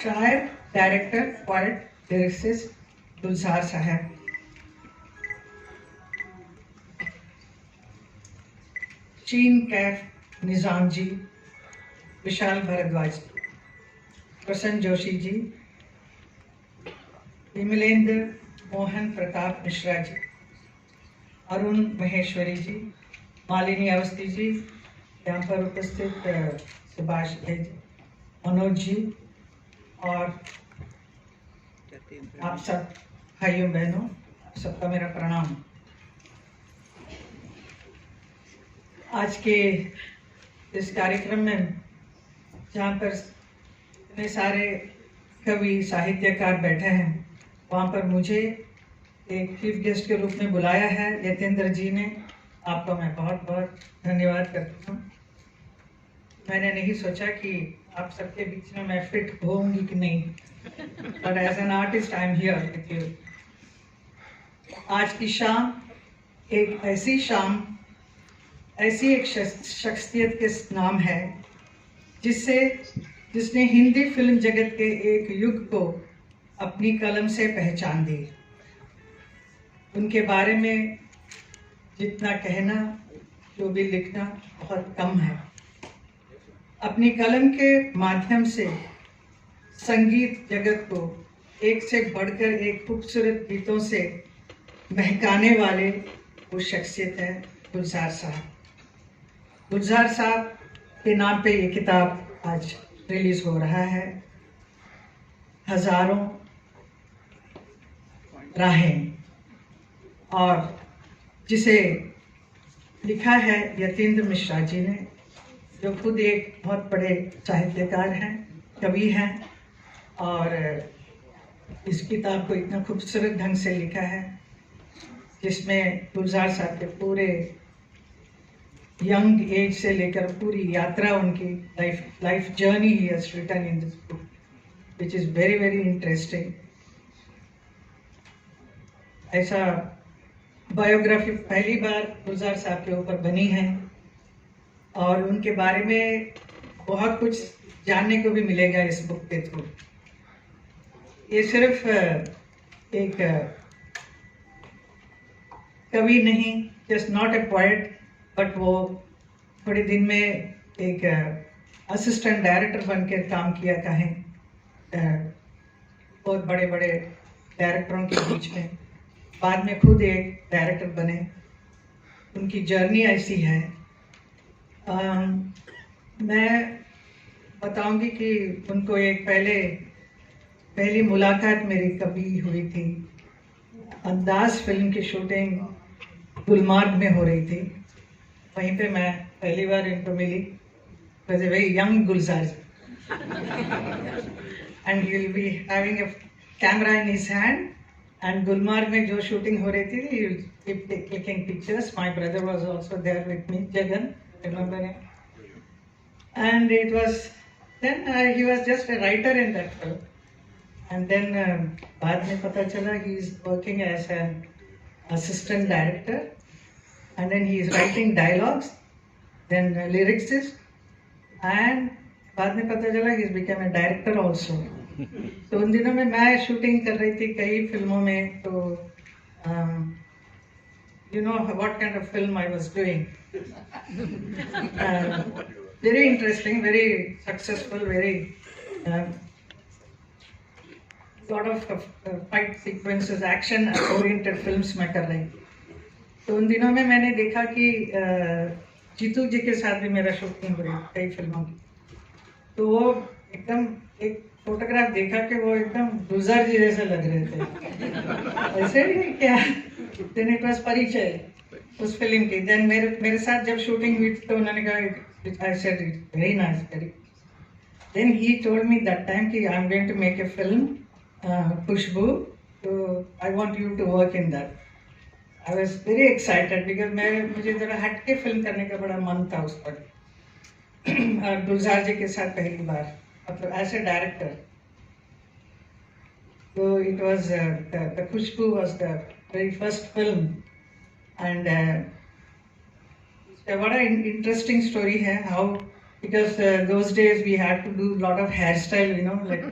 शायर, director, poet, lyricist गुलजार साहब, शीन कैफ निजाम जी, विशाल भारद्वाज, प्रसन्न जोशी जी, विमलेंद्र मोहन प्रताप मिश्रा जी, अरुण महेश्वरी जी, मालिनी अवस्थी जी, यहाँ पर उपस्थित सुभाष जी, मनोज जी और आप सब भाइयों बहनों, सबका मेरा प्रणाम। आज के इस कार्यक्रम में जहाँ पर इतने सारे कवि साहित्यकार बैठे हैं, वहाँ पर मुझे एक चीफ गेस्ट के रूप में बुलाया है यतेंद्र जी ने। आपका मैं बहुत बहुत धन्यवाद करता हूँ। मैंने नहीं सोचा कि आप सबके बीच में मैं फिट होऊंगी कि नहीं, but as an artist I am here with you. आज की शाम एक ऐसी शाम, ऐसी एक शख्सियत के नाम है जिसने हिंदी फिल्म जगत के एक युग को अपनी कलम से पहचान दी। उनके बारे में जितना कहना, जो भी लिखना बहुत कम है। अपनी कलम के माध्यम से संगीत जगत को एक से बढ़कर एक खूबसूरत गीतों से महकाने वाले वो शख्सियत है गुलजार साहब। गुलजार साहब के नाम पे ये किताब आज रिलीज हो रहा है, हजारों राहें, और जिसे लिखा है यतेंद्र मिश्रा जी ने, जो खुद एक बहुत बड़े साहित्यकार हैं, कवि हैं, और इस किताब को इतना खूबसूरत ढंग से लिखा है जिसमें गुलजार साहब के पूरे यंग एज से लेकर पूरी यात्रा, उनकी लाइफ जर्नी ही has written in this book, which is very very interesting. ऐसा बायोग्राफी पहली बार गुलजार साहब के ऊपर बनी है और उनके बारे में बहुत कुछ जानने को भी मिलेगा इस बुक के थ्रू। ये सिर्फ एक कवि नहीं, just not a poet, but वो थोड़े दिन में एक असिस्टेंट डायरेक्टर बनकर काम किया कहें बहुत बड़े बड़े डायरेक्टरों के बीच में, बाद में खुद एक डायरेक्टर बने। उनकी जर्नी ऐसी है। मैं बताऊंगी कि उनको एक पहली मुलाकात मेरी कभी हुई थी। अंदाज फिल्म की शूटिंग गुलमार्ग में हो रही थी, वहीं पे मैं पहली बार इनको मिली। Was a very young Gulzar and he will be having a camera in his hand, and Gulmarg में जो शूटिंग हो रही थी, he will keep clicking pictures. My brother was also there with me, Jagan, remember him? And it was then he was just a writer in that film, and then बाद में पता चला he is working as an assistant director, and then he is writing dialogues, then lyricist, and बाद में पता चला he has become a director also. तो उन दिनों में मैं शूटिंग कर रही थी कई फिल्मों में, तो you know what kind of film I was doing. Very interesting, very successful, very lot of fight sequences, action oriented films मैं कर रही। तो उन दिनों में मैंने देखा कि जीतू जी के साथ भी मेरा शूटिंग हो रही कई फिल्मों की। तो वो एकदम एक फोटोग्राफ देखा कि वो एकदम गुलजार जी जैसे लग रहे थे। ऐसे ही क्या, देन इट वाज परिचय उस फिल्म की। देन मेरे साथ जब शूटिंग हुई तो उन्होंने कहा, I said very nice, very. Then he told me that time कि I am going to make a film Khushboo, तो I want you to work in that. I was very excited because मुझे जरा हट के फिल्म करने का बड़ा मन था उस पर। गुलजार जी के साथ पहली बार, मतलब एज ए डायरेक्टर। तो it was the Khushboo was the very first film, and बड़ा इंटरेस्टिंग स्टोरी है how because those days we had to do a lot of hairstyle, you know, like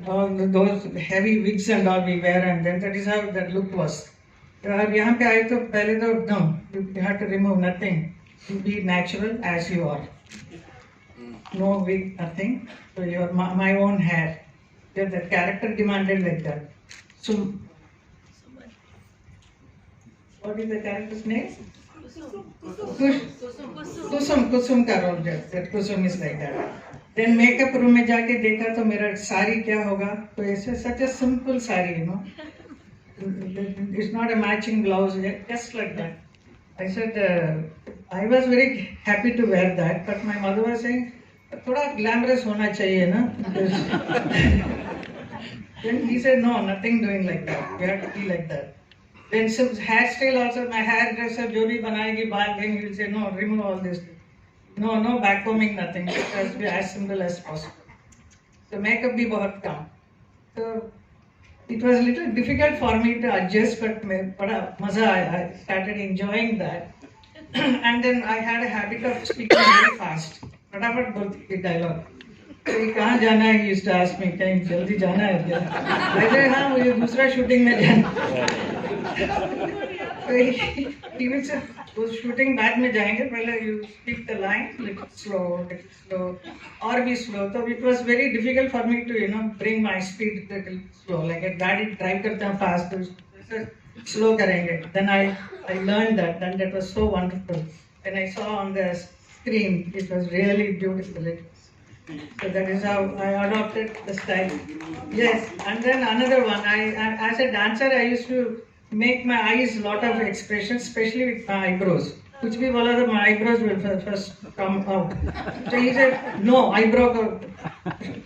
all those heavy wigs and all we wear, and then that is how that look was. अब यहाँ पे आए तो पहले तो no, you have to remove nothing. You be natural as you are. No wig, nothing. So your my own hair. The character demanded like that. So what is the character's name? Kusum का role that Kusum is like that. Then makeup room में जाके देखा तो मेरा साड़ी क्या होगा? तो ऐसे such a simple sari, you know. It's not a matching blouse, just like that. I said I was very happy to wear that, but my mother was saying थोड़ा glamorous होना चाहिए ना. Then he said no, nothing doing like that. You have to be like that. Then some hairstyle also, my hairdresser जो भी बनाएगी बाल then he will say no, remove all this. No backcombing, nothing. It has to be as simple as possible. So makeup भी बहुत कम. So it was a little difficult for me to adjust, but बड़ा मजा आया. I started enjoying that. And then I had a habit of speaking very fast. फटाफट बोलती थी dialogue. तो कहाँ जाना है? He used to ask me, कहीं जल्दी जाना है क्या? I said हाँ, मुझे दूसरा शूटिंग में जाना. So he will say, उस शूटिंग बाद में जाएंगे, पहले you speak the line, little slow, और भी slow. So it was very difficult for me to, you know, bring my speed little slow. Like a गाड़ी drive करते हैं fast, तो slow करेंगे. Then I learned that, and that was so wonderful. When I saw on the screen, it was really beautiful. So that is how I adopted the style. Yes, and then another one. As a dancer, I used to make my eyes lot of expressions, especially with my eyebrows. कुछ भी बोला तो my eyebrows will first come out. So he said, no, eyebrow को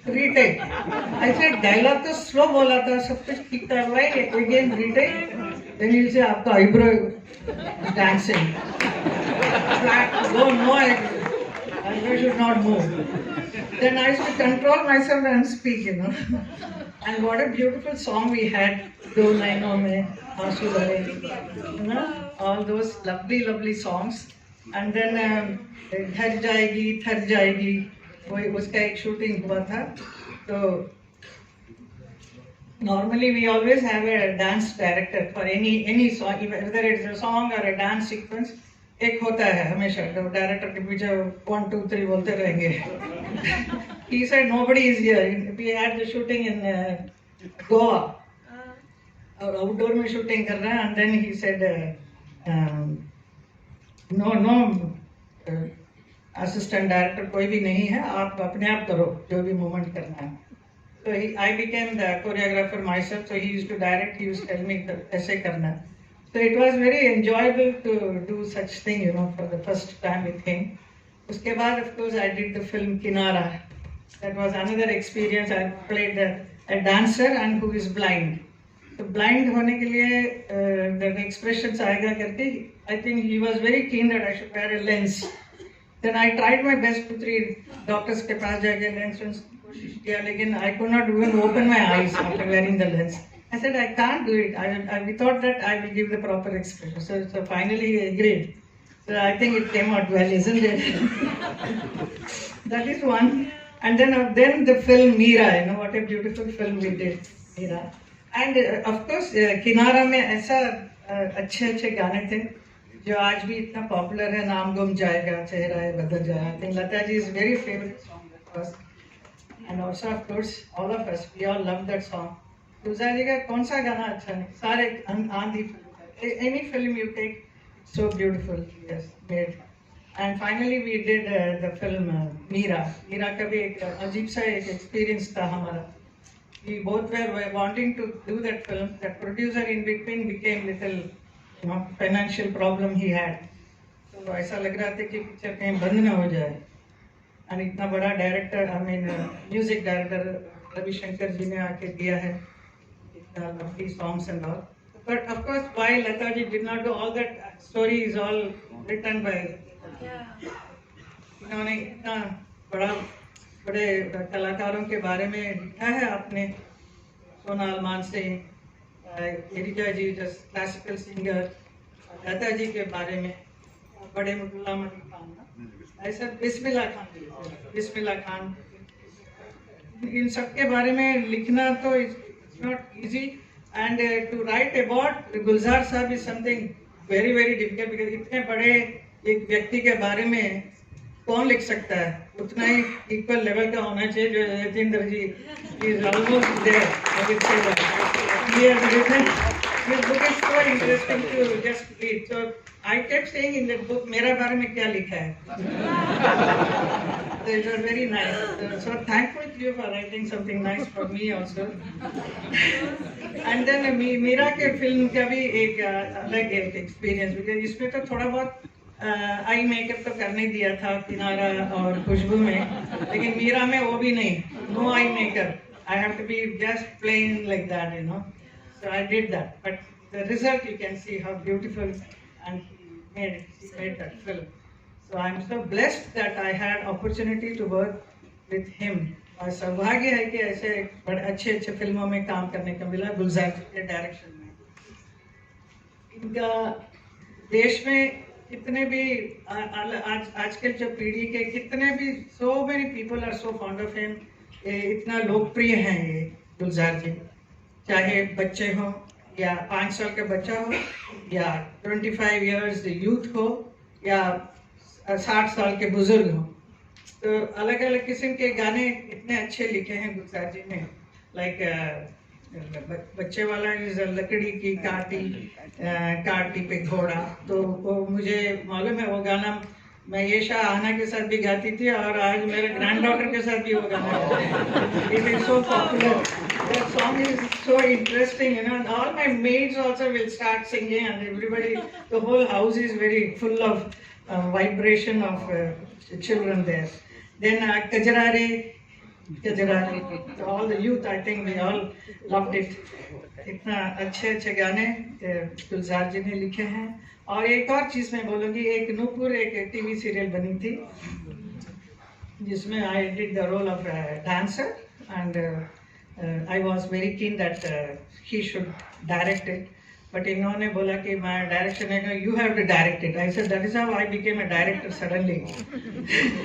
retake. I said dialogue तो slow बोला था, सब कुछ ठीक था, why again retake? Then he'll say आपका eyebrow is dancing. Flat, no eyebrow should not move. Then I used to control myself and speak, you know. And what a beautiful song we had, Do Naino Mein Aansu Bhare, you know, all those lovely songs. And then Thar Jayegi, वो उसका एक shooting हुआ था. So normally we always have a dance director for any song, whether it's a song or a dance sequence. एक होता है हमेशा, तो डायरेक्टर के पीछे 1 2 3 बोलते रहेंगे. He said nobody is here. We had the shooting in Goa. और आउटडोर में शूटिंग कर रहे हैं. And then he said no assistant director कोई भी नहीं है, आप अपने आप करो जो भी मूवमेंट करना है. So I became the choreographer myself. So he used to direct. He used to tell me ऐसे करना है. So it was very enjoyable to do such thing, you know, for the first time with him. उसके बाद of course I did the film Kinara. That was another experience. I played a dancer and who is blind. तो blind होने के लिए the expressions आएगा करके, I think he was very keen that I should wear a lens. Then I tried my best to 3 doctors के पास जाके lens कोशिश किया, लेकिन I could not even open my eyes after wearing the lens. I said I can't do it. We thought that I will give the proper expression. So finally he agreed. So I think it came out well, isn't it? That is one. And then the film Meera, you know, what a beautiful film we did, Meera. And of course Kinara में ऐसा अच्छे गाने थे जो आज भी इतना popular है. नाम गुम जाएगा, चेहरा है बदल जाएगा. I think Lata ji is very favorite song of us. And also of course all of us, we all love that song. तुलसा जी का कौन सा गाना अच्छा नहीं, सारे आंधी film, any film you take, so beautiful, yes, made. And finally we did the film Meera. Meera का भी एक अजीब सा एक experience था हमारा. We both were wanting to do that film. The producer in between became little, you know, financial problem he had. तो ऐसा लग रहा था कि पिक्चर कहीं बंद ना हो जाए. And इतना बड़ा director, I mean music director Ravishankar ji ने आके दिया है lovely songs and all. But of course, why Lata ji did not do all that, story is all written by. इन्होंने इतना बड़े कलाकारों के बारे में लिखा है आपने. सोनाल मानसिंह, गिरिजा जी just classical singer, Lata ji के बारे में, बड़े मुल्ला मलिक खान. ऐसा बिस्मिल्लाह खान, इन सब के बारे में लिखना तो it's not easy, and to write about Gulzar साहब is something very very difficult, because इतने बड़े एक व्यक्ति के बारे में कौन लिख सकता है, उतना ही इक्वल लेवल का होना चाहिए जो Yatindra ji is almost there. This book is so interesting to just read. So I kept saying in that book, मेरा बारे में क्या लिखा है? So it was very nice. So thankful to you for writing something nice for me also. And then Meera के film का भी एक अलग एक एक्सपीरियंस, बिकॉज इसमें तो थोड़ा बहुत आई मेकअप तो करने दिया था किनारा और खुशबू में, लेकिन मीरा में वो भी नहीं, no eye makeup. I have to be just plain like that, you know. So I did that, but the result you can see how beautiful and he made that film. So I'm so blessed that I had opportunity to work with him. और सौभाग्य है कि ऐसे बड़े अच्छे फिल्मों में काम करने का मिला गुलजार के डायरेक्शन में. इनका देश में कितने भी आजकल जो पीढ़ी के कितने भी so many people are so fond of him. इतना लोकप्रिय हैं ये गुलजार जी, चाहे बच्चे हो या 5 साल का बच्चा हो या 25 इयर्स यूथ हो या 60 साल के बुजुर्ग हो, तो अलग अलग किस्म के गाने इतने अच्छे लिखे हैं गुलजार जी ने. लाइक बच्चे वाला इज लकड़ी की काटी पे घोड़ा, तो वो मुझे मालूम है वो गाना मैं येशा आना के साथ भी गाती थी और आज मेरे ग्रैंड डॉटर के साथ भी वो गाना गाती. It is so popular, that song is so interesting, you know. All my maids also will start singing and everybody, the whole house is very full of vibration of children there. Then Kajrare, all the youth, I think we all loved it. इतना अच्छे गाने गुलजार जी ने लिखे हैं. और एक और चीज़ मैं बोलूँगी, एक नूपुर एक टीवी सीरियल बनी थी जिसमें I did the role of dancer, and I was very keen that he should direct it, but इन्होंने बोला कि मैं डायरेक्शन है, you have to direct it. I said that is how I became a director suddenly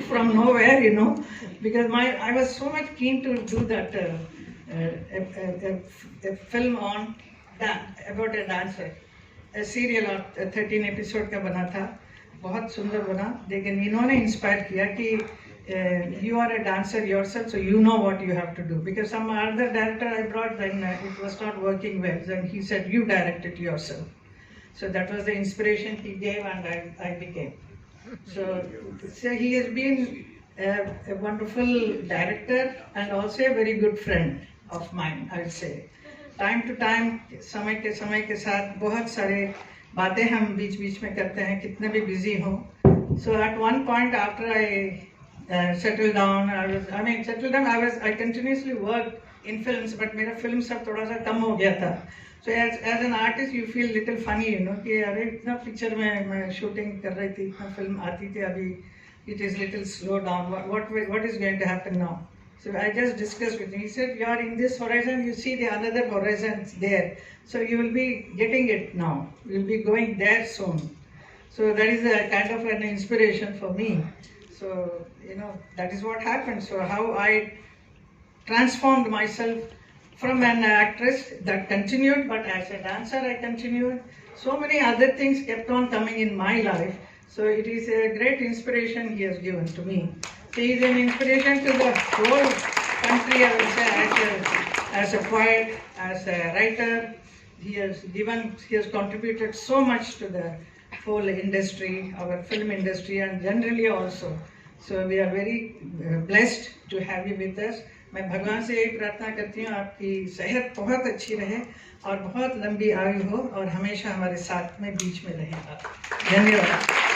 from nowhere, you know, because I was so much keen to do that film on about a dancer. Serial और 13 episode का बना था, बहुत सुंदर बना, लेकिन इन्होंने inspire किया कि you are a dancer yourself, so you know what you have to do, because some other director I brought, then it was not working well, then he said you direct it yourself. So that was the inspiration he gave, and I became. So he has been a wonderful director and also a very good friend of mine, I would say. Time to time, समय के साथ बहुत सारे बातें हम बीच बीच में करते हैं, कितने भी बिजी हो. So at one point after I settle down, I continuously work in films, but मेरा फिल्म सब थोड़ा सा कम हो गया था. So as an artist you feel little funny, you know, कि अरे इतना पिक्चर में मैं शूटिंग कर रही थी, इतना फिल्म आती थी, अभी it is little slow down, what is going to happen now? So I just discussed with him. He said, you are in this horizon, you see the another horizon there. So you will be getting it now. You will be going there soon. So that is a kind of an inspiration for me. So, you know, that is what happened. So how I transformed myself from an actress, that continued, but as a dancer I continued. So many other things kept on coming in my life. So it is a great inspiration he has given to me. He is an inspiration to the whole country, I would say, as a poet, as a writer. He has contributed so much to the whole industry, our film industry, and generally also. So we are very blessed to have you with us. मैं भगवान से यही प्रार्थना करती हूँ आपकी सेहत बहुत अच्छी रहे और बहुत लंबी आयु हो और हमेशा हमारे साथ में बीच में रहेगा. धन्यवाद.